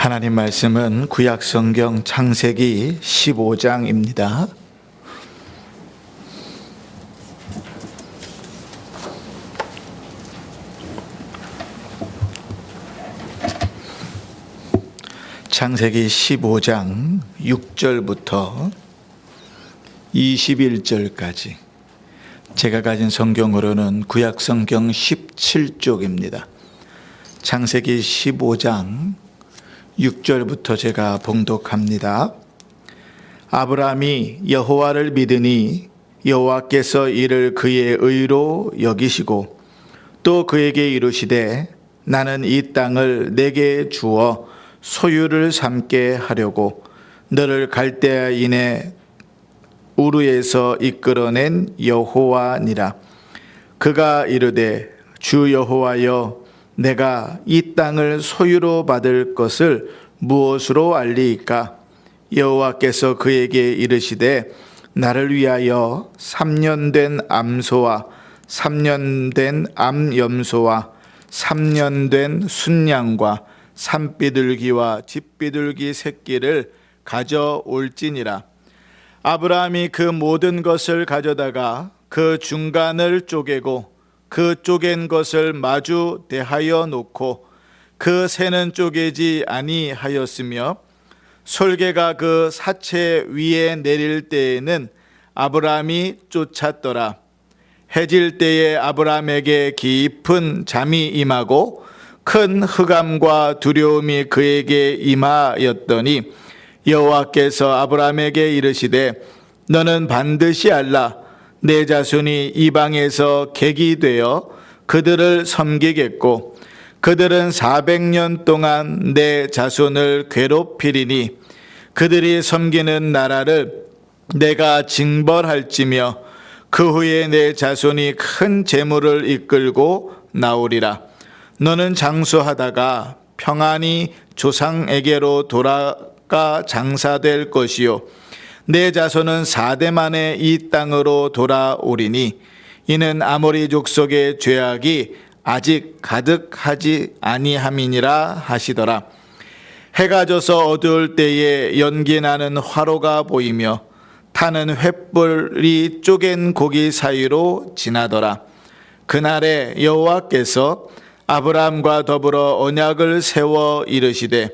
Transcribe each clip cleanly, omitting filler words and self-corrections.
하나님 말씀은 구약 성경 창세기 15장입니다. 창세기 15장 6절부터 21절까지 제가 가진 성경으로는 구약 성경 17쪽입니다. 창세기 15장 6절부터 제가 봉독합니다. 아브라함이 여호와를 믿으니 여호와께서 이를 그의 의로 여기시고 또 그에게 이르시되 나는 이 땅을 내게 주어 소유를 삼게 하려고 너를 갈대아인의 우르에서 이끌어낸 여호와니라. 그가 이르되 주 여호와여 내가 이 땅을 소유로 받을 것을 무엇으로 알리이까? 여호와께서 그에게 이르시되 나를 위하여 3년 된 암소와 3년 된 암염소와 3년 된 순양과 산비둘기와 집비둘기 새끼를 가져올지니라. 아브라함이 그 모든 것을 가져다가 그 중간을 쪼개고 그 쪼갠 것을 마주 대하여 놓고 그 새는 쪼개지 아니하였으며 솔개가 그 사체 위에 내릴 때에는 아브라함이 쫓았더라. 해질 때에 아브라함에게 깊은 잠이 임하고 큰 흑암과 두려움이 그에게 임하였더니 여호와께서 아브라함에게 이르시되 너는 반드시 알라. 내 자손이 이방에서 객이 되어 그들을 섬기겠고 그들은 400년 동안 내 자손을 괴롭히리니 그들이 섬기는 나라를 내가 징벌할지며 그 후에 내 자손이 큰 재물을 이끌고 나오리라. 너는 장수하다가 평안히 조상에게로 돌아가 장사될 것이요 내 자손은 4대 만에 이 땅으로 돌아오리니 이는 아모리 족속의 죄악이 아직 가득하지 아니함이니라 하시더라. 해가 져서 어두울 때에 연기 나는 화로가 보이며 타는 횃불이 쪼갠 고기 사이로 지나더라. 그날에 여호와께서 아브라함과 더불어 언약을 세워 이르시되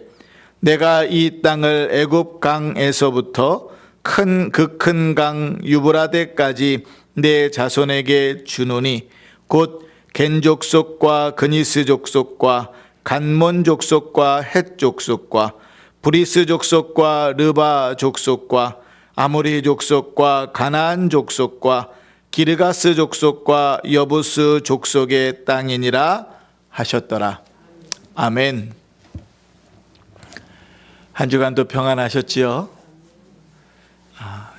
내가 이 땅을 애굽 강에서부터 그 큰 강 유브라데까지 내 자손에게 주노니 곧 겐 족속과 그니스 족속과 간몬 족속과 헷 족속과 브리스 족속과 르바 족속과 아모리 족속과 가나안 족속과 기르가스 족속과 여부스 족속의 땅이니라 하셨더라. 아멘. 한 주간도 평안하셨지요?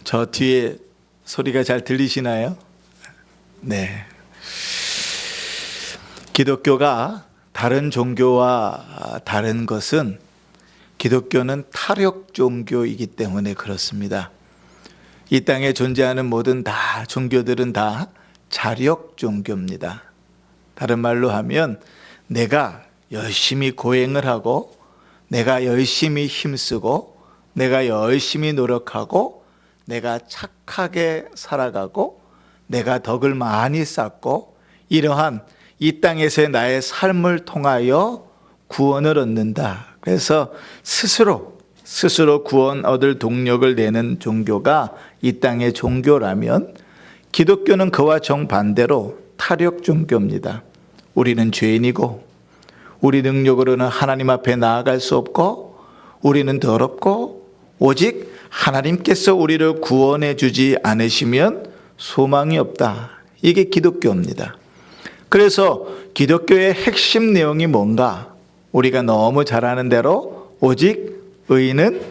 저 뒤에 소리가 잘 들리시나요? 네. 기독교가 다른 종교와 다른 것은 기독교는 타력 종교이기 때문에 그렇습니다. 이 땅에 존재하는 모든 종교들은 다 자력 종교입니다. 다른 말로 하면 내가 열심히 고행을 하고 내가 열심히 힘쓰고 내가 열심히 노력하고 내가 착하게 살아가고 내가 덕을 많이 쌓고 이러한 이 땅에서의 나의 삶을 통하여 구원을 얻는다. 그래서 스스로 구원 얻을 동력을 내는 종교가 이 땅의 종교라면 기독교는 그와 정반대로 타력 종교입니다. 우리는 죄인이고 우리 능력으로는 하나님 앞에 나아갈 수 없고 우리는 더럽고 오직 하나님께서 우리를 구원해 주지 않으시면 소망이 없다. 이게 기독교입니다. 그래서 기독교의 핵심 내용이 뭔가? 우리가 너무 잘 아는 대로 오직 의인은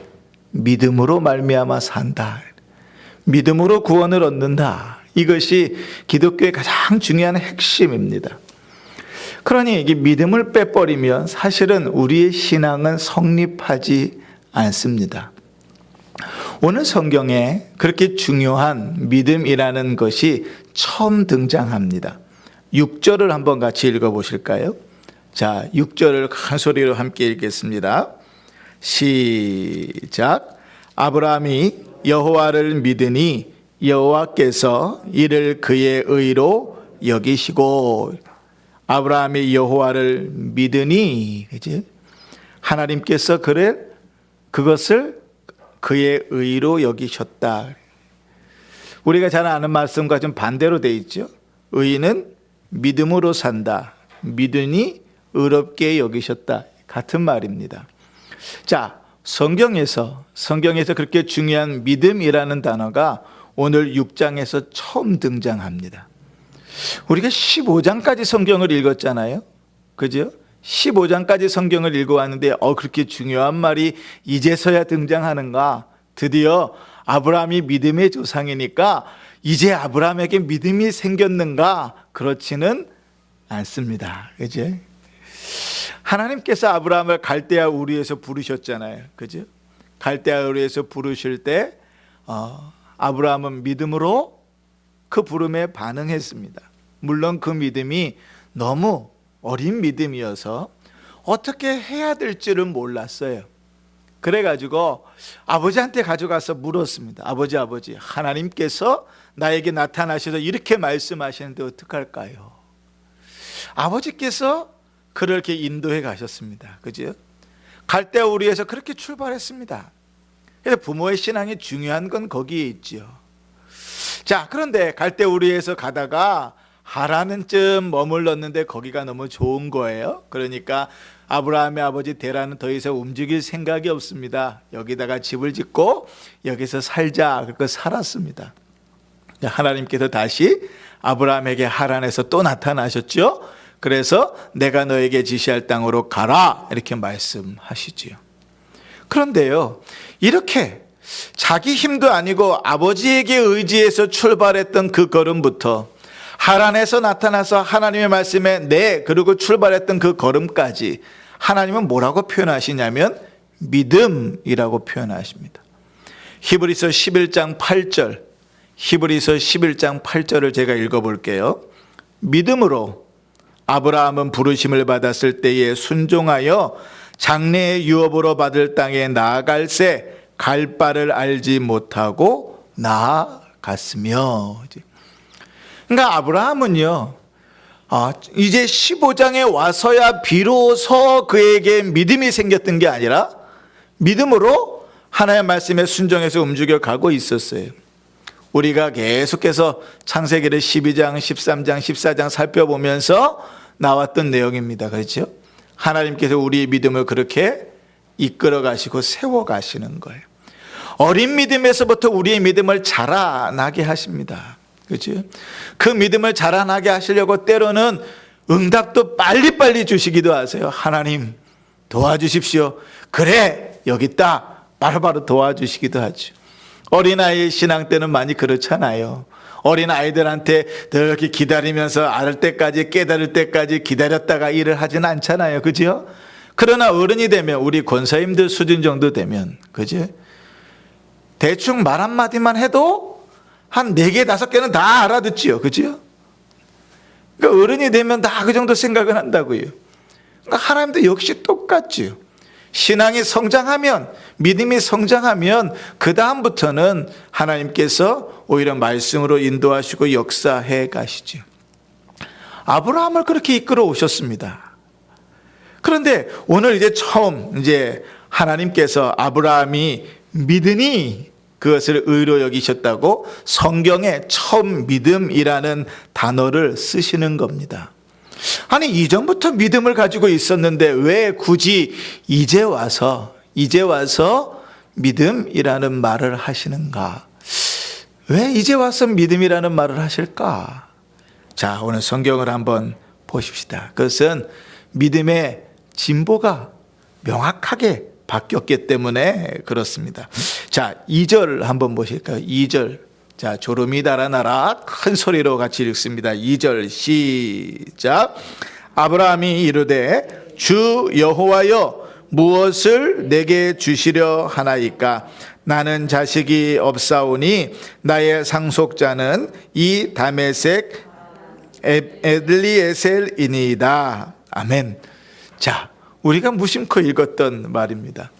믿음으로 말미암아 산다. 믿음으로 구원을 얻는다. 이것이 기독교의 가장 중요한 핵심입니다. 그러니 이게 믿음을 빼버리면 사실은 우리의 신앙은 성립하지 않습니다. 오늘 성경에 그렇게 중요한 믿음이라는 것이 처음 등장합니다. 6절을 한번 같이 읽어보실까요? 자, 6절을 큰 소리로 함께 읽겠습니다. 시작. 아브라함이 여호와를 믿으니 여호와께서 이를 그의 의로 여기시고. 아브라함이 여호와를 믿으니, 그지? 하나님께서 그것을 그의 의로 여기셨다. 우리가 잘 아는 말씀과 좀 반대로 돼 있죠. 의인은 믿음으로 산다. 믿으니 의롭게 여기셨다. 같은 말입니다. 자, 성경에서 그렇게 중요한 믿음이라는 단어가 오늘 6장에서 처음 등장합니다. 우리가 15장까지 성경을 읽었잖아요. 그죠? 15장까지 성경을 읽어왔는데 그렇게 중요한 말이 이제서야 등장하는가? 드디어 아브라함이 믿음의 조상이니까 이제 아브라함에게 믿음이 생겼는가? 그렇지는 않습니다. 그죠? 하나님께서 아브라함을 갈대아 우르에서 부르셨잖아요. 그죠? 갈대아 우르에서 부르실 때 아브라함은 믿음으로 그 부름에 반응했습니다. 물론 그 믿음이 너무 어린 믿음이어서 어떻게 해야 될지를 몰랐어요. 그래가지고 아버지한테 가져가서 물었습니다. 아버지, 하나님께서 나에게 나타나셔서 이렇게 말씀하시는데 어떡할까요? 아버지께서 그를 이렇게 인도해 가셨습니다. 그죠? 갈대아 우르에서 그렇게 출발했습니다. 그래서 부모의 신앙이 중요한 건 거기에 있죠. 자, 그런데 갈대아 우르에서 가다가 하라는 쯤 머물렀는데 거기가 너무 좋은 거예요. 그러니까 아브라함의 아버지 데라는 더 이상 움직일 생각이 없습니다. 여기다가 집을 짓고 여기서 살자. 그렇게 살았습니다. 하나님께서 다시 아브라함에게 하란에서 또 나타나셨죠. 그래서 내가 너에게 지시할 땅으로 가라 이렇게 말씀하시지요. 그런데요, 이렇게 자기 힘도 아니고 아버지에게 의지해서 출발했던 그 걸음부터 하란에서 나타나서 하나님의 말씀에 네 그리고 출발했던 그 걸음까지 하나님은 뭐라고 표현하시냐면 믿음이라고 표현하십니다. 히브리서 11장 8절을 제가 읽어볼게요. 믿음으로 아브라함은 부르심을 받았을 때에 순종하여 장래의 유업으로 받을 땅에 나아갈새 갈 바를 알지 못하고 나아갔으며. 그러니까 아브라함은요, 이제 15장에 와서야 비로소 그에게 믿음이 생겼던 게 아니라 믿음으로 하나님의 말씀에 순종해서 움직여가고 있었어요. 우리가 계속해서 창세기를 12장, 13장, 14장 살펴보면서 나왔던 내용입니다. 그렇죠? 하나님께서 우리의 믿음을 그렇게 이끌어 가시고 세워 가시는 거예요. 어린 믿음에서부터 우리의 믿음을 자라나게 하십니다. 그렇죠? 그 믿음을 자라나게 하시려고 때로는 응답도 빨리빨리 주시기도 하세요. 하나님 도와주십시오. 그래 여기 있다. 바로바로 도와주시기도 하죠. 어린아이의 신앙 때는 많이 그렇잖아요. 어린아이들한테 이렇게 기다리면서 알 때까지 깨달을 때까지 기다렸다가 일을 하진 않잖아요. 그죠? 그러나 어른이 되면 우리 권사님들 수준 정도 되면 그죠? 대충 말 한마디만 해도 한 4개, 5개는 다 알아듣지요. 그죠? 그러니까 어른이 되면 다 그 정도 생각을 한다고요. 그러니까 하나님도 역시 똑같지요. 신앙이 성장하면, 믿음이 성장하면 그 다음부터는 하나님께서 오히려 말씀으로 인도하시고 역사해 가시죠. 아브라함을 그렇게 이끌어 오셨습니다. 그런데 오늘 처음 하나님께서 아브라함이 믿으니 그것을 의로 여기셨다고 성경에 처음 믿음이라는 단어를 쓰시는 겁니다. 아니 이전부터 믿음을 가지고 있었는데 왜 굳이 이제 와서 믿음이라는 말을 하시는가? 왜 이제 와서 믿음이라는 말을 하실까? 자, 오늘 성경을 한번 보십시다. 그것은 믿음의 진보가 명확하게 바뀌었기 때문에 그렇습니다. 자, 2절 한번 보실까요? 2절. 자, 졸음이 달아나라 큰 소리로 같이 읽습니다. 2절 시작. 아브라함이 이르되 주 여호와여 무엇을 내게 주시려 하나이까? 나는 자식이 없사오니 나의 상속자는 이 다메섹 엘리에셀이니이다. 아멘. 자, 우리가 무심코 읽었던 말입니다.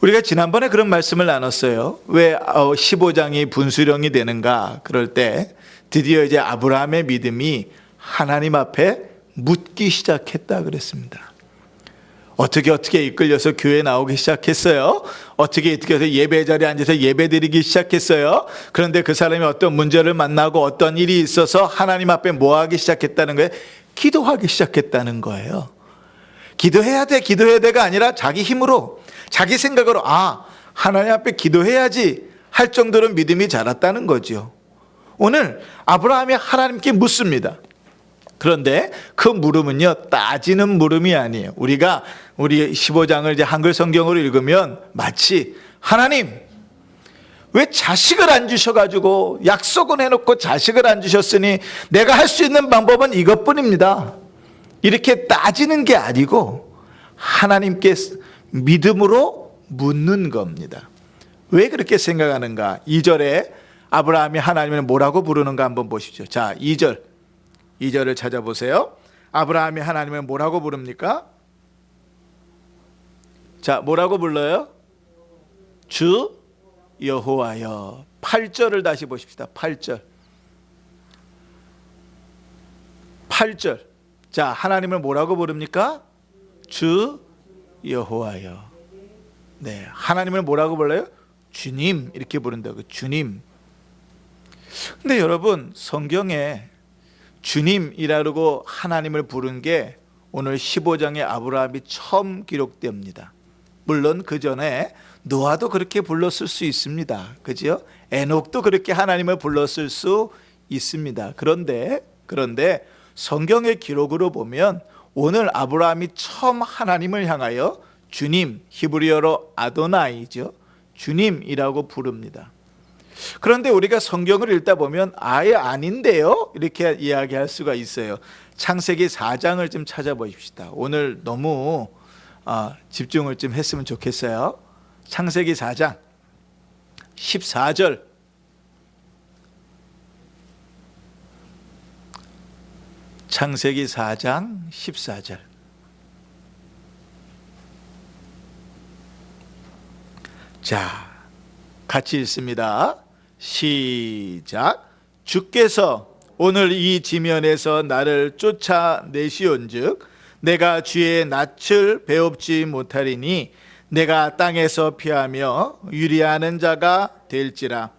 우리가 지난번에 그런 말씀을 나눴어요. 왜 15장이 분수령이 되는가? 그럴 때 드디어 이제 아브라함의 믿음이 하나님 앞에 묻기 시작했다 그랬습니다. 어떻게 이끌려서 교회 나오기 시작했어요. 어떻게 해서 예배 자리에 앉아서 예배 드리기 시작했어요. 그런데 그 사람이 어떤 문제를 만나고 어떤 일이 있어서 하나님 앞에 뭐 하기 시작했다는 거예요? 기도하기 시작했다는 거예요. 기도해야 돼가 아니라 자기 힘으로, 자기 생각으로 하나님 앞에 기도해야지 할 정도로 믿음이 자랐다는 거죠. 오늘 아브라함이 하나님께 묻습니다. 그런데 그 물음은요, 따지는 물음이 아니에요. 우리 15장을 이제 한글 성경으로 읽으면 마치 하나님, 왜 자식을 안 주셔가지고 약속은 해놓고 자식을 안 주셨으니 내가 할 수 있는 방법은 이것뿐입니다. 이렇게 따지는 게 아니고 하나님께 믿음으로 묻는 겁니다. 왜 그렇게 생각하는가? 2절에 아브라함이 하나님을 뭐라고 부르는가 한번 보십시오. 자, 2절을 찾아보세요. 아브라함이 하나님을 뭐라고 부릅니까? 자, 뭐라고 불러요? 주 여호와여. 8절을 다시 보십시다. 8절. 자, 하나님을 뭐라고 부릅니까? 주 여호와여. 네, 하나님을 뭐라고 불러요? 주님, 이렇게 부른다고. 주님. 근데 여러분, 성경에 주님이라고 하나님을 부른 게 오늘 15장에 아브라함이 처음 기록됩니다. 물론 그 전에 노아도 그렇게 불렀을 수 있습니다. 그죠? 에녹도 그렇게 하나님을 불렀을 수 있습니다. 그런데 성경의 기록으로 보면 오늘 아브라함이 처음 하나님을 향하여 주님, 히브리어로 아도나이죠. 주님이라고 부릅니다. 그런데 우리가 성경을 읽다 보면 아예 아닌데요? 이렇게 이야기할 수가 있어요. 창세기 4장을 좀 찾아보십시다. 오늘 너무 집중을 좀 했으면 좋겠어요. 창세기 4장 14절. 창세기 4장 14절. 자, 같이 읽습니다. 시작. 주께서 오늘 이 지면에서 나를 쫓아내시온즉 내가 주의 낯을 배웁지 못하리니 내가 땅에서 피하며 유리하는 자가 될지라.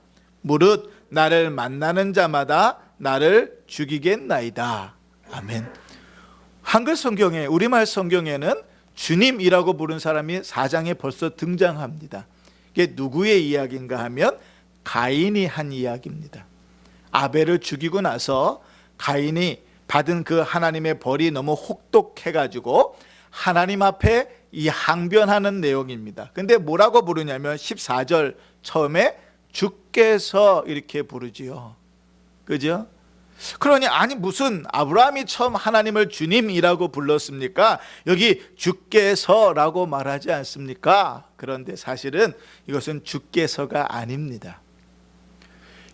무릇 나를 만나는 자마다 나를 죽이겠나이다. 아멘. 한글 성경에, 우리말 성경에는 주님이라고 부른 사람이 4장에 벌써 등장합니다. 이게 누구의 이야기인가 하면 가인이 한 이야기입니다. 아벨을 죽이고 나서 가인이 받은 그 하나님의 벌이 너무 혹독해가지고 하나님 앞에 이 항변하는 내용입니다. 근데 뭐라고 부르냐면 14절 처음에 주께서 이렇게 부르지요. 그죠? 그러니 무슨 아브라함이 처음 하나님을 주님이라고 불렀습니까? 여기 주께서라고 말하지 않습니까? 그런데 사실은 이것은 주께서가 아닙니다.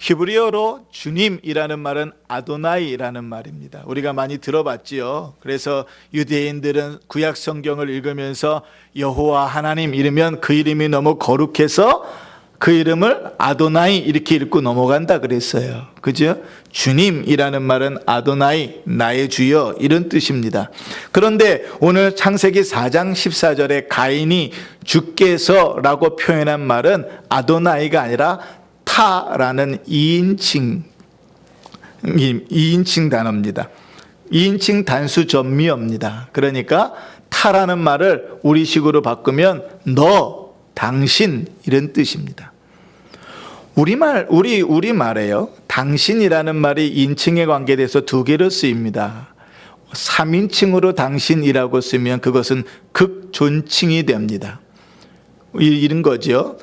히브리어로 주님이라는 말은 아도나이라는 말입니다. 우리가 많이 들어봤지요. 그래서 유대인들은 구약 성경을 읽으면서 여호와 하나님 이르면 그 이름이 너무 거룩해서 그 이름을 아도나이 이렇게 읽고 넘어간다 그랬어요. 그죠? 주님이라는 말은 아도나이, 나의 주여, 이런 뜻입니다. 그런데 오늘 창세기 4장 14절에 가인이 주께서라고 표현한 말은 아도나이가 아니라 타라는 2인칭 단어입니다. 2인칭 단수 전미어입니다. 그러니까 타라는 말을 우리식으로 바꾸면 너, 당신, 이런 뜻입니다. 우리말에요. 당신이라는 말이 인칭에 관계돼서 두 개로 쓰입니다. 3인칭으로 당신이라고 쓰면 그것은 극존칭이 됩니다. 이런 거죠.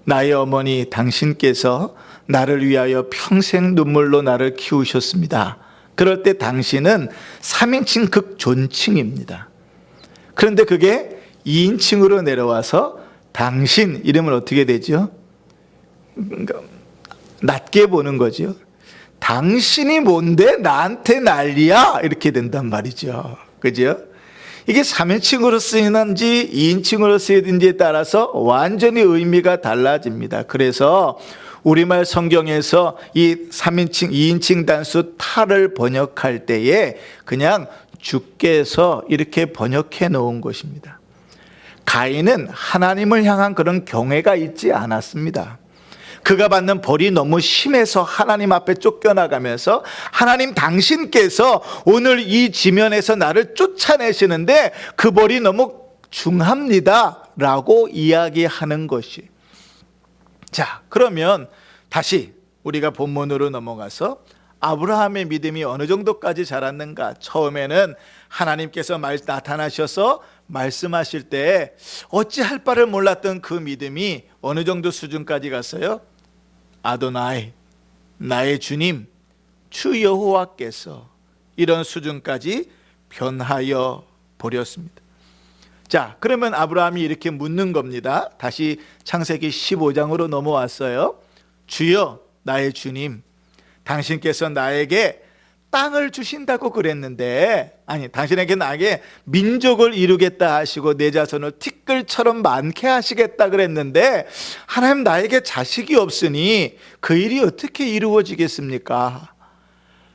나의 어머니 당신께서 나를 위하여 평생 눈물로 나를 키우셨습니다. 그럴 때 당신은 3인칭 극존칭입니다. 그런데 그게 2인칭으로 내려와서 당신 이름은 어떻게 되죠? 낮게 보는 거죠. 당신이 뭔데 나한테 난리야? 이렇게 된단 말이죠. 그죠? 이게 3인칭으로 쓰이는지 2인칭으로 쓰이든지에 따라서 완전히 의미가 달라집니다. 그래서 우리말 성경에서 이 3인칭, 2인칭 단수 타를 번역할 때에 그냥 주께서 이렇게 번역해 놓은 것입니다. 가인은 하나님을 향한 그런 경외가 있지 않았습니다. 그가 받는 벌이 너무 심해서 하나님 앞에 쫓겨나가면서 하나님 당신께서 오늘 이 지면에서 나를 쫓아내시는데 그 벌이 너무 중합니다 라고 이야기하는 것이. 자, 그러면 다시 우리가 본문으로 넘어가서 아브라함의 믿음이 어느 정도까지 자랐는가. 처음에는 하나님께서 나타나셔서 말씀하실 때 어찌할 바를 몰랐던 그 믿음이 어느 정도 수준까지 갔어요? 아도나이, 나의 주님, 주 여호와께서, 이런 수준까지 변하여 버렸습니다. 자, 그러면 아브라함이 이렇게 묻는 겁니다. 다시 창세기 15장으로 넘어왔어요. 주여, 나의 주님, 당신께서 나에게 땅을 주신다고 그랬는데, 아니, 당신에게 나에게 민족을 이루겠다 하시고 내 자손을 티끌처럼 많게 하시겠다 그랬는데, 하나님 나에게 자식이 없으니 그 일이 어떻게 이루어지겠습니까?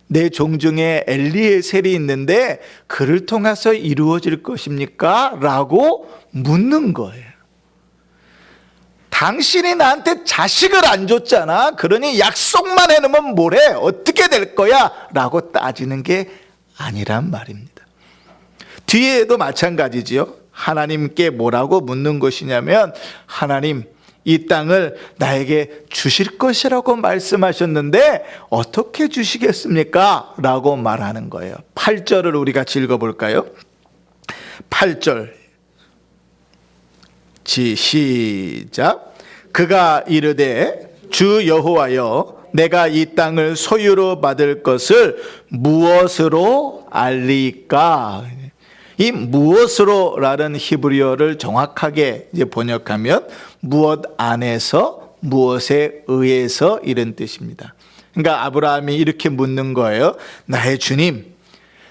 내 종 중에 엘리에셀이 있는데 그를 통해서 이루어질 것입니까? 라고 묻는 거예요. 당신이 나한테 자식을 안 줬잖아. 그러니 약속만 해놓으면 뭐래? 어떻게 될 거야? 라고 따지는 게 아니란 말입니다. 뒤에도 마찬가지지요. 하나님께 뭐라고 묻는 것이냐면, 하나님, 이 땅을 나에게 주실 것이라고 말씀하셨는데 어떻게 주시겠습니까? 라고 말하는 거예요. 8절을 우리 같이 읽어볼까요? 8절 시작. 그가 이르되 주 여호와여, 내가 이 땅을 소유로 받을 것을 무엇으로 알리까? 이 무엇으로라는 히브리어를 정확하게 이제 번역하면 무엇 안에서, 무엇에 의해서, 이런 뜻입니다. 그러니까 아브라함이 이렇게 묻는 거예요. 나의 주님,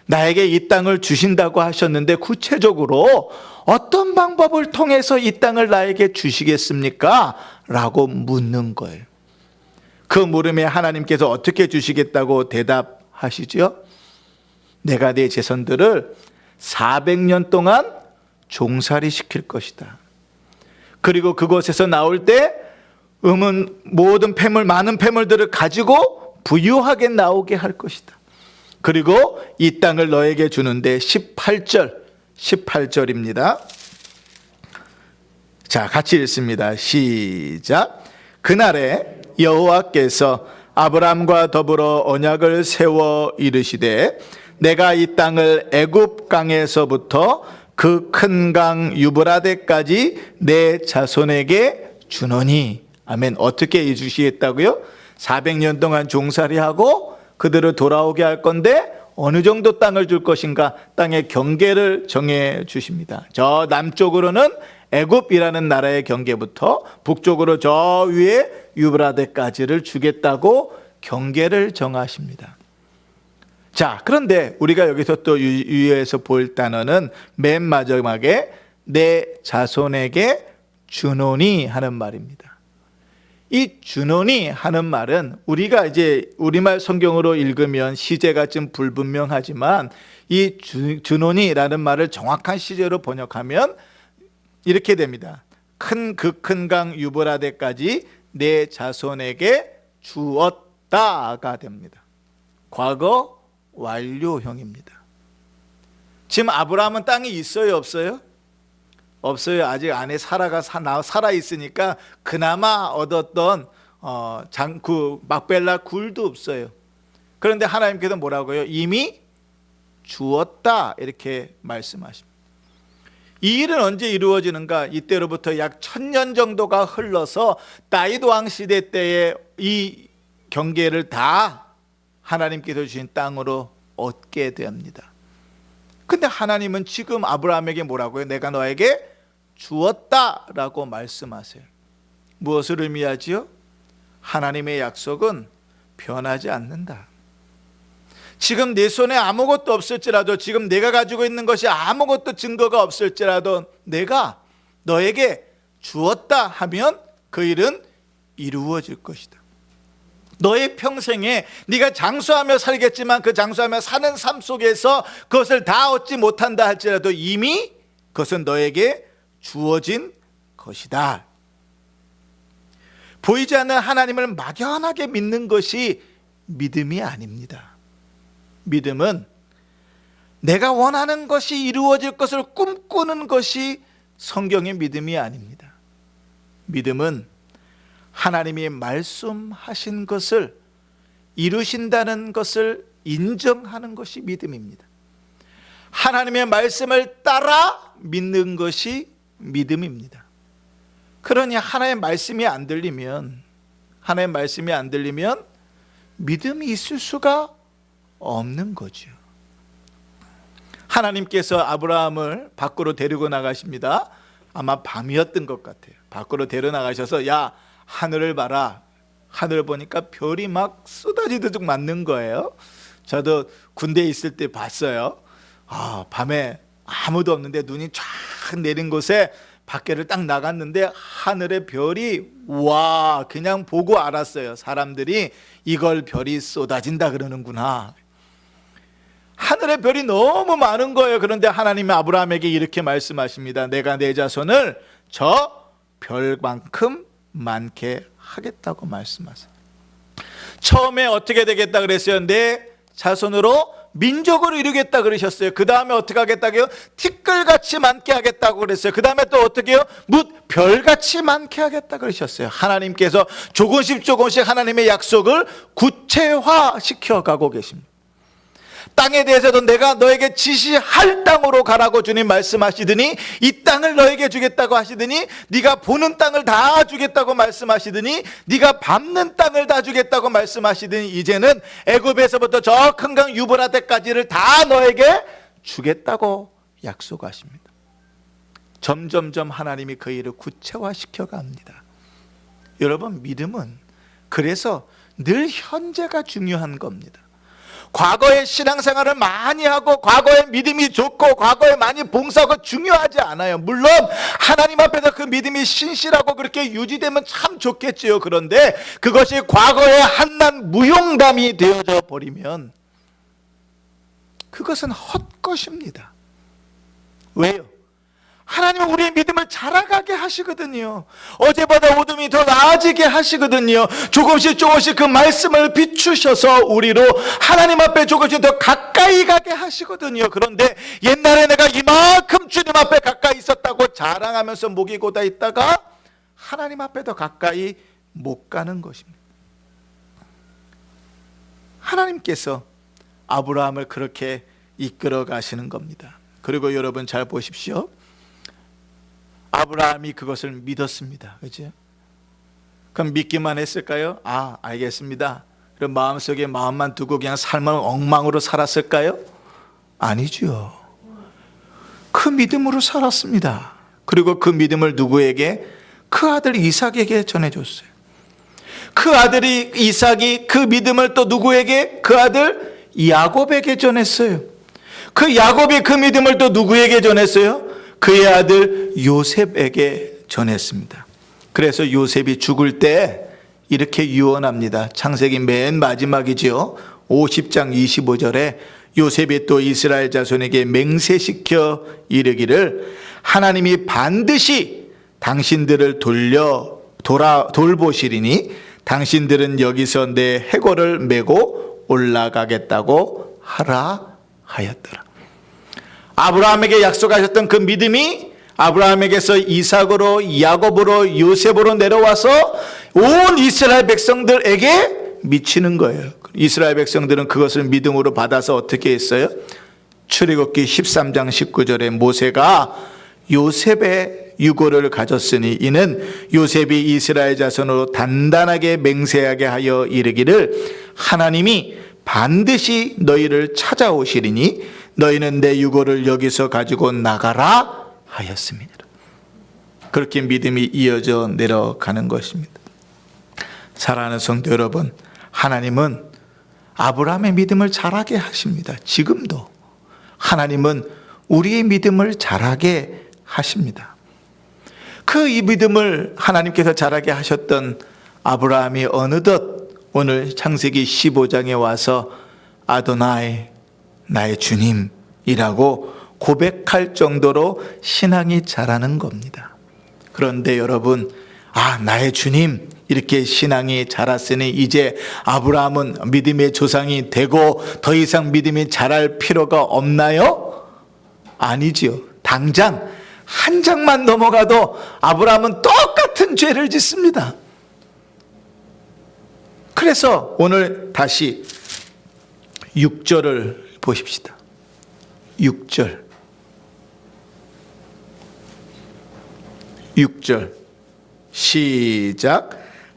나에게 이 땅을 주신다고 하셨는데 구체적으로 어떤 방법을 통해서 이 땅을 나에게 주시겠습니까? 라고 묻는 거예요. 그 물음에 하나님께서 어떻게 주시겠다고 대답하시죠? 내가 내 자손들을 400년 동안 종살이 시킬 것이다. 그리고 그곳에서 나올 때 모든 폐물, 많은 폐물들을 가지고 부유하게 나오게 할 것이다. 그리고 이 땅을 너에게 주는데 18절입니다. 자, 같이 읽습니다. 시작. 그날에 여호와께서 아브람과 더불어 언약을 세워 이르시되 내가 이 땅을 애굽 강에서부터 그 큰 강 유브라데까지 내 자손에게 주노니. 아멘. 어떻게 주시겠다고요? 400년 동안 종살이하고 그들을 돌아오게 할 건데 어느 정도 땅을 줄 것인가? 땅의 경계를 정해 주십니다. 저 남쪽으로는 애굽이라는 나라의 경계부터 북쪽으로 저 위에 유브라데까지를 주겠다고 경계를 정하십니다. 자, 그런데 우리가 여기서 또 유의해서 볼 단어는 맨 마지막에 내 자손에게 주노니 하는 말입니다. 이 주노니 하는 말은 우리가 이제 우리말 성경으로 읽으면 시제가 좀 불분명하지만 이 주노니라는 말을 정확한 시제로 번역하면 이렇게 됩니다. 그 큰 강 유브라데까지 내 자손에게 주었다가 됩니다. 과거 완료형입니다. 지금 아브라함은 땅이 있어요, 없어요? 없어요. 아직 안에 사라가 살아 있으니까 그나마 얻었던 막벨라 굴도 없어요. 그런데 하나님께서 뭐라고요? 이미 주었다, 이렇게 말씀하십니다. 이 일은 언제 이루어지는가? 이때로부터 약 1000년 정도가 흘러서 다윗 왕 시대 때에 이 경계를 다 하나님께서 주신 땅으로 얻게 됩니다. 근데 하나님은 지금 아브라함에게 뭐라고요? 내가 너에게 주었다라고 말씀하세요. 무엇을 의미하지요? 하나님의 약속은 변하지 않는다. 지금 내 손에 아무것도 없을지라도, 지금 내가 가지고 있는 것이 아무것도 증거가 없을지라도 내가 너에게 주었다 하면 그 일은 이루어질 것이다. 너의 평생에 네가 장수하며 살겠지만 그 장수하며 사는 삶 속에서 그것을 다 얻지 못한다 할지라도 이미 그것은 너에게 주어진 것이다. 보이지 않는 하나님을 막연하게 믿는 것이 믿음이 아닙니다. 믿음은 내가 원하는 것이 이루어질 것을 꿈꾸는 것이 성경의 믿음이 아닙니다. 믿음은 하나님이 말씀하신 것을 이루신다는 것을 인정하는 것이 믿음입니다. 하나님의 말씀을 따라 믿는 것이 믿음입니다. 그러니 하나님의 말씀이 안 들리면 믿음이 있을 수가 없는 거죠. 하나님께서 아브라함을 밖으로 데리고 나가십니다. 아마 밤이었던 것 같아요. 밖으로 데려 나가셔서 야, 하늘을 봐라. 하늘 보니까 별이 막 쏟아지듯 맞는 거예요. 저도 군대에 있을 때 봤어요. 밤에 아무도 없는데 눈이 쫙 내린 곳에 밖에를 딱 나갔는데 하늘에 별이 와, 그냥 보고 알았어요. 사람들이 이걸 별이 쏟아진다 그러는구나. 하늘에 별이 너무 많은 거예요. 그런데 하나님이 아브라함에게 이렇게 말씀하십니다. 내가 내 자손을 저 별만큼 많게 하겠다고 말씀하세요. 처음에 어떻게 되겠다 그랬어요? 내 자손으로 민족을 이루겠다 그러셨어요. 그 다음에 어떻게 하겠다고요? 티끌같이 많게 하겠다고 그랬어요. 그 다음에 또 어떻게 해요? 별같이 많게 하겠다 그러셨어요. 하나님께서 조금씩 하나님의 약속을 구체화시켜 가고 계십니다. 땅에 대해서도 내가 너에게 지시할 땅으로 가라고 주님 말씀하시더니 이 땅을 너에게 주겠다고 하시더니 네가 보는 땅을 다 주겠다고 말씀하시더니 네가 밟는 땅을 다 주겠다고 말씀하시더니 이제는 애굽에서부터 저 큰 강 유브라데까지를 다 너에게 주겠다고 약속하십니다. 점점점 하나님이 그 일을 구체화시켜 갑니다. 여러분, 믿음은 그래서 늘 현재가 중요한 겁니다. 과거의 신앙생활을 많이 하고 과거의 믿음이 좋고 과거에 많이 봉사하고 중요하지 않아요. 물론 하나님 앞에서 그 믿음이 신실하고 그렇게 유지되면 참 좋겠지요. 그런데 그것이 과거의 한낱 무용담이 되어져 버리면 그것은 헛것입니다. 왜요? 하나님은 우리의 믿음을 자라가게 하시거든요. 어제보다 어둠이 더 나아지게 하시거든요. 조금씩 그 말씀을 비추셔서 우리로 하나님 앞에 조금씩 더 가까이 가게 하시거든요. 그런데 옛날에 내가 이만큼 주님 앞에 가까이 있었다고 자랑하면서 목이 고다 있다가 하나님 앞에 더 가까이 못 가는 것입니다. 하나님께서 아브라함을 그렇게 이끌어 가시는 겁니다. 그리고 여러분 잘 보십시오. 아브라함이 그것을 믿었습니다. 그렇죠? 그럼 믿기만 했을까요? 알겠습니다. 그럼 마음속에 마음만 두고 그냥 삶을 엉망으로 살았을까요? 아니죠. 그 믿음으로 살았습니다. 그리고 그 믿음을 누구에게? 그 아들 이삭에게 전해줬어요. 그 아들이 이삭이 그 믿음을 또 누구에게? 그 아들 야곱에게 전했어요. 그 야곱이 그 믿음을 또 누구에게 전했어요? 그의 아들 요셉에게 전했습니다. 그래서 요셉이 죽을 때 이렇게 유언합니다. 창세기 맨 마지막이죠. 50장 25절에 요셉이 또 이스라엘 자손에게 맹세시켜 이르기를 하나님이 반드시 당신들을 돌보시리니 당신들은 여기서 내 해골을 메고 올라가겠다고 하라 하였더라. 아브라함에게 약속하셨던 그 믿음이 아브라함에게서 이삭으로 야곱으로 요셉으로 내려와서 온 이스라엘 백성들에게 미치는 거예요. 이스라엘 백성들은 그것을 믿음으로 받아서 어떻게 했어요? 출애굽기 13장 19절에 모세가 요셉의 유고를 가졌으니 이는 요셉이 이스라엘 자손으로 단단하게 맹세하게 하여 이르기를 하나님이 반드시 너희를 찾아오시리니 너희는 내 유고를 여기서 가지고 나가라 하였습니다. 그렇게 믿음이 이어져 내려가는 것입니다. 사랑하는 성도 여러분, 하나님은 아브라함의 믿음을 자라게 하십니다. 지금도 하나님은 우리의 믿음을 자라게 하십니다. 그 이 믿음을 하나님께서 자라게 하셨던 아브라함이 어느덧 오늘 창세기 15장에 와서 아도나이, 나의 주님이라고 고백할 정도로 신앙이 자라는 겁니다. 그런데 여러분, 나의 주님, 이렇게 신앙이 자랐으니 이제 아브라함은 믿음의 조상이 되고 더 이상 믿음이 자랄 필요가 없나요? 아니지요. 당장 한 장만 넘어가도 아브라함은 똑같은 죄를 짓습니다. 그래서 오늘 다시 6절을 보십시다. 6절 시작.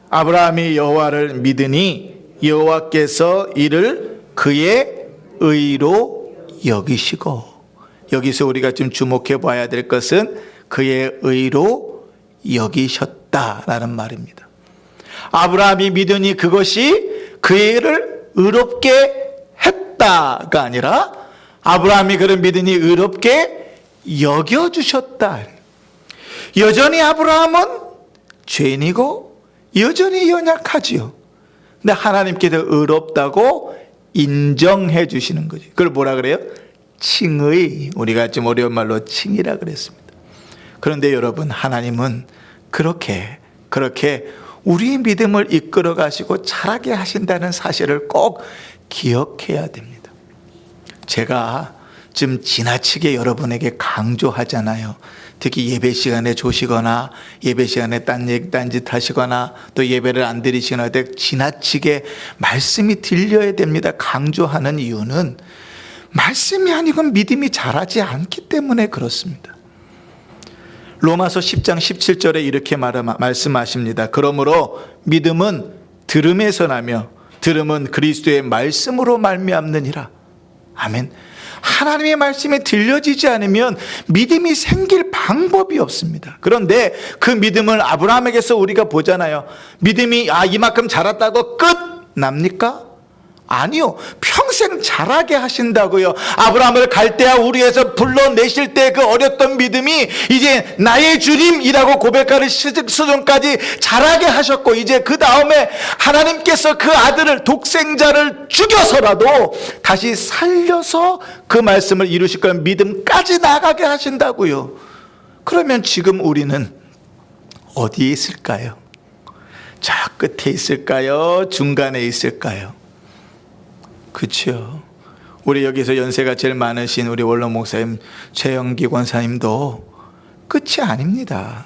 아브라함이 여호와를 믿으니 여호와께서 이를 그의 의로 여기시고, 여기서 우리가 좀 주목해 봐야 될 것은 그의 의로 여기셨다라는 말입니다. 아브라함이 믿으니 그것이 그를 의롭게 했다가 아니라 아브라함이 그를 믿으니 의롭게 여겨주셨다. 여전히 아브라함은 죄인이고 여전히 연약하지요. 근데 하나님께서 의롭다고 인정해 주시는 거죠. 그걸 뭐라 그래요? 칭의. 우리가 좀 어려운 말로 칭이라 그랬습니다. 그런데 여러분, 하나님은 그렇게 우리의 믿음을 이끌어 가시고 자라게 하신다는 사실을 꼭 기억해야 됩니다. 제가 좀 지나치게 여러분에게 강조하잖아요. 특히 예배 시간에 조시거나 예배 시간에 딴짓 하시거나 또 예배를 안 드리시거나 할 때 지나치게 말씀이 들려야 됩니다. 강조하는 이유는 말씀이 아니고 믿음이 자라지 않기 때문에 그렇습니다. 로마서 10장 17절에 이렇게 말씀하십니다. 그러므로 믿음은 들음에서 나며 들음은 그리스도의 말씀으로 말미암느니라. 아멘. 하나님의 말씀이 들려지지 않으면 믿음이 생길 방법이 없습니다. 그런데 그 믿음을 아브라함에게서 우리가 보잖아요. 믿음이 이만큼 자랐다고 끝 납니까? 아니요. 평생 자라게 하신다고요. 아브라함을 갈대아 우리에서 불러내실 때 그 어렸던 믿음이 이제 나의 주님이라고 고백하는 수준까지 자라게 하셨고, 이제 그 다음에 하나님께서 그 아들을, 독생자를 죽여서라도 다시 살려서 그 말씀을 이루실 거는 믿음까지 나가게 하신다고요. 그러면 지금 우리는 어디에 있을까요? 저 끝에 있을까요? 중간에 있을까요? 그렇죠. 우리 여기서 연세가 제일 많으신 우리 원로 목사님 최영기 권사님도 끝이 아닙니다.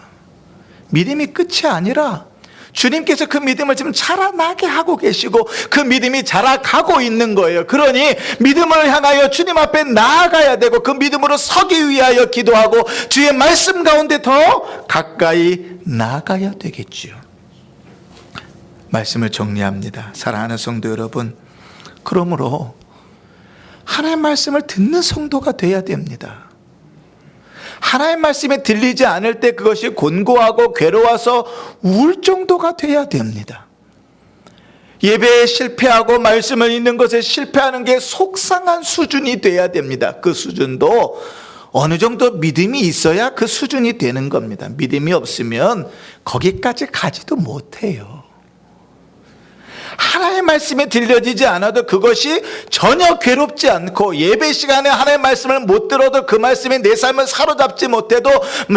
믿음이 끝이 아니라 주님께서 그 믿음을 지금 자라나게 하고 계시고 그 믿음이 자라가고 있는 거예요. 그러니 믿음을 향하여 주님 앞에 나아가야 되고 그 믿음으로 서기 위하여 기도하고 주의 말씀 가운데 더 가까이 나아가야 되겠죠. 말씀을 정리합니다. 사랑하는 성도 여러분, 그러므로 하나님의 말씀을 듣는 성도가 돼야 됩니다. 하나님의 말씀이 들리지 않을 때 그것이 곤고하고 괴로워서 울 정도가 돼야 됩니다. 예배에 실패하고 말씀을 읽는 것에 실패하는 게 속상한 수준이 돼야 됩니다. 그 수준도 어느 정도 믿음이 있어야 그 수준이 되는 겁니다. 믿음이 없으면 거기까지 가지도 못해요. 하나님의 말씀이 들려지지 않아도 그것이 전혀 괴롭지 않고, 예배 시간에 하나님의 말씀을 못 들어도 그 말씀이 내 삶을 사로잡지 못해도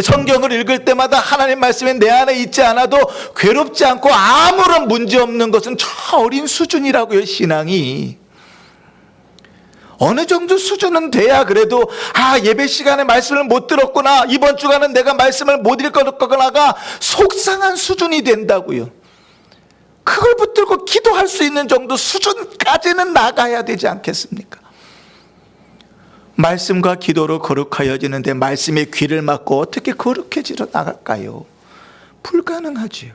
성경을 읽을 때마다 하나님의 말씀이 내 안에 있지 않아도 괴롭지 않고 아무런 문제 없는 것은 저 어린 수준이라고요. 신앙이 어느 정도 수준은 돼야 그래도 예배 시간에 말씀을 못 들었구나, 이번 주간은 내가 말씀을 못 읽었구나가 속상한 수준이 된다고요. 그걸 붙들고 기도할 수 있는 정도 수준까지는 나가야 되지 않겠습니까? 말씀과 기도로 거룩하여지는데 말씀의 귀를 막고 어떻게 거룩해지러 나갈까요? 불가능하지요.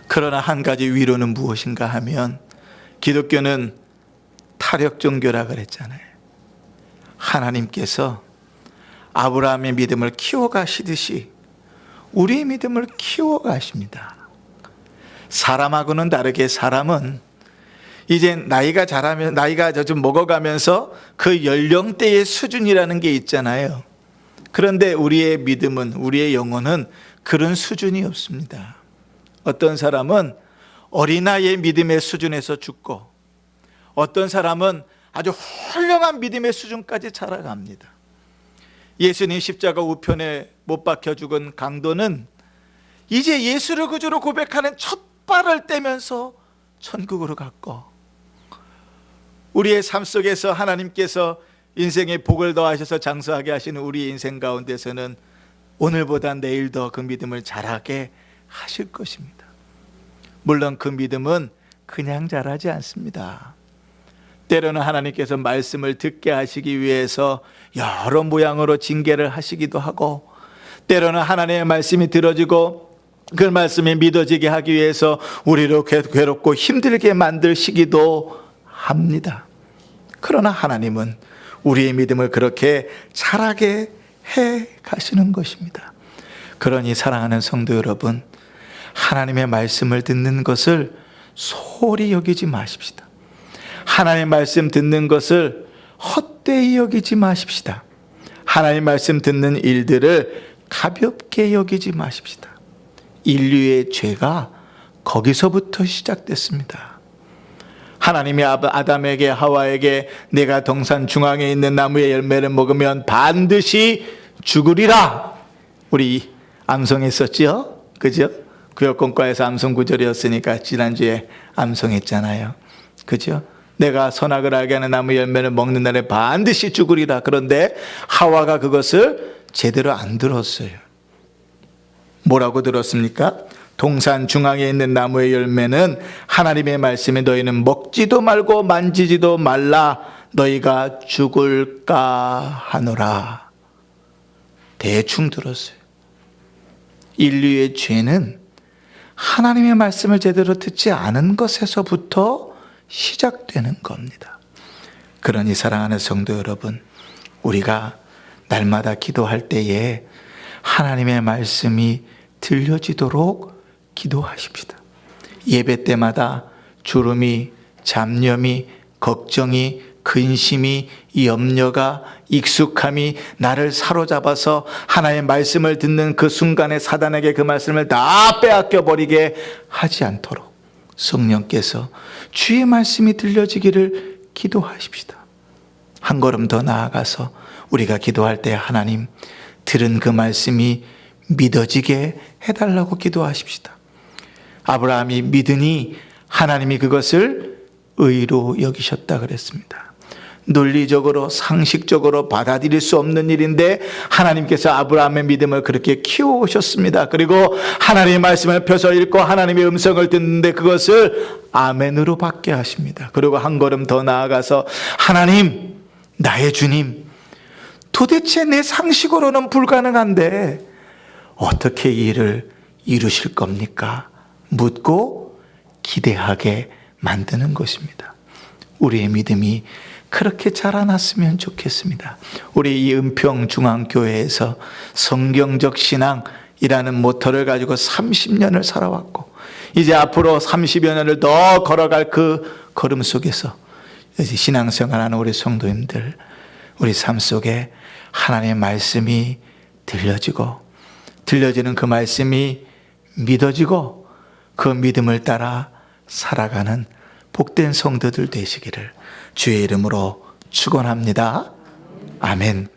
그러나 한 가지 위로는 무엇인가 하면, 기독교는 타력 종교라 그랬잖아요. 하나님께서 아브라함의 믿음을 키워가시듯이 우리의 믿음을 키워가십니다. 사람하고는 다르게 사람은 이제 나이가 자라면, 나이가 좀 먹어가면서 그 연령대의 수준이라는 게 있잖아요. 그런데 우리의 믿음은, 우리의 영혼은 그런 수준이 없습니다. 어떤 사람은 어린아이의 믿음의 수준에서 죽고, 어떤 사람은 아주 훌륭한 믿음의 수준까지 자라갑니다. 예수님 십자가 우편에 못 박혀 죽은 강도는 이제 예수를 구주로 고백하는 첫 발을 떼면서 천국으로 갔고, 우리의 삶 속에서 하나님께서 인생에 복을 더하셔서 장수하게 하시는 우리 인생 가운데서는 오늘보다 내일 더 그 믿음을 자라게 하실 것입니다. 물론 그 믿음은 그냥 자라지 않습니다. 때로는 하나님께서 말씀을 듣게 하시기 위해서 여러 모양으로 징계를 하시기도 하고, 때로는 하나님의 말씀이 들어지고 그 말씀이 믿어지게 하기 위해서 우리를 괴롭고 힘들게 만드시기도 합니다. 그러나 하나님은 우리의 믿음을 그렇게 자라게 해 가시는 것입니다. 그러니 사랑하는 성도 여러분, 하나님의 말씀을 듣는 것을 소홀히 여기지 마십시다. 하나님의 말씀 듣는 것을 헛되이 여기지 마십시다. 하나님의 말씀 듣는 일들을 가볍게 여기지 마십시다. 인류의 죄가 거기서부터 시작됐습니다. 하나님이 아담에게, 하와에게 내가 동산 중앙에 있는 나무의 열매를 먹으면 반드시 죽으리라, 우리 암송했었지요? 그죠? 구역공과에서 암송 구절이었으니까 지난주에 암송했잖아요. 그죠? 내가 선악을 알게 하는 나무 열매를 먹는 날에 반드시 죽으리라. 그런데 하와가 그것을 제대로 안 들었어요. 뭐라고 들었습니까? 동산 중앙에 있는 나무의 열매는 하나님의 말씀에 너희는 먹지도 말고 만지지도 말라, 너희가 죽을까 하노라. 대충 들었어요. 인류의 죄는 하나님의 말씀을 제대로 듣지 않은 것에서부터 시작되는 겁니다. 그러니 사랑하는 성도 여러분, 우리가 날마다 기도할 때에 하나님의 말씀이 들려지도록 기도하십시다. 예배 때마다 주름이, 잡념이, 걱정이, 근심이, 염려가, 익숙함이 나를 사로잡아서 하나님의 말씀을 듣는 그 순간에 사단에게 그 말씀을 다 빼앗겨 버리게 하지 않도록 성령께서 주의 말씀이 들려지기를 기도하십시다. 한 걸음 더 나아가서 우리가 기도할 때 하나님, 들은 그 말씀이 믿어지게 해달라고 기도하십시다. 아브라함이 믿으니 하나님이 그것을 의로 여기셨다 그랬습니다. 논리적으로, 상식적으로 받아들일 수 없는 일인데 하나님께서 아브라함의 믿음을 그렇게 키워오셨습니다. 그리고 하나님의 말씀을 펴서 읽고 하나님의 음성을 듣는데 그것을 아멘으로 받게 하십니다. 그리고 한 걸음 더 나아가서 하나님, 나의 주님, 도대체 내 상식으로는 불가능한데 어떻게 이 일을 이루실 겁니까? 묻고 기대하게 만드는 것입니다. 우리의 믿음이 그렇게 자라났으면 좋겠습니다. 우리 이 은평중앙교회에서 성경적 신앙이라는 모토를 가지고 30년을 살아왔고, 이제 앞으로 30여 년을 더 걸어갈 그 걸음 속에서 신앙생활하는 우리 성도님들, 우리 삶 속에 하나님의 말씀이 들려지고, 들려지는 그 말씀이 믿어지고 그 믿음을 따라 살아가는 복된 성도들 되시기를 주의 이름으로 축원합니다. 아멘.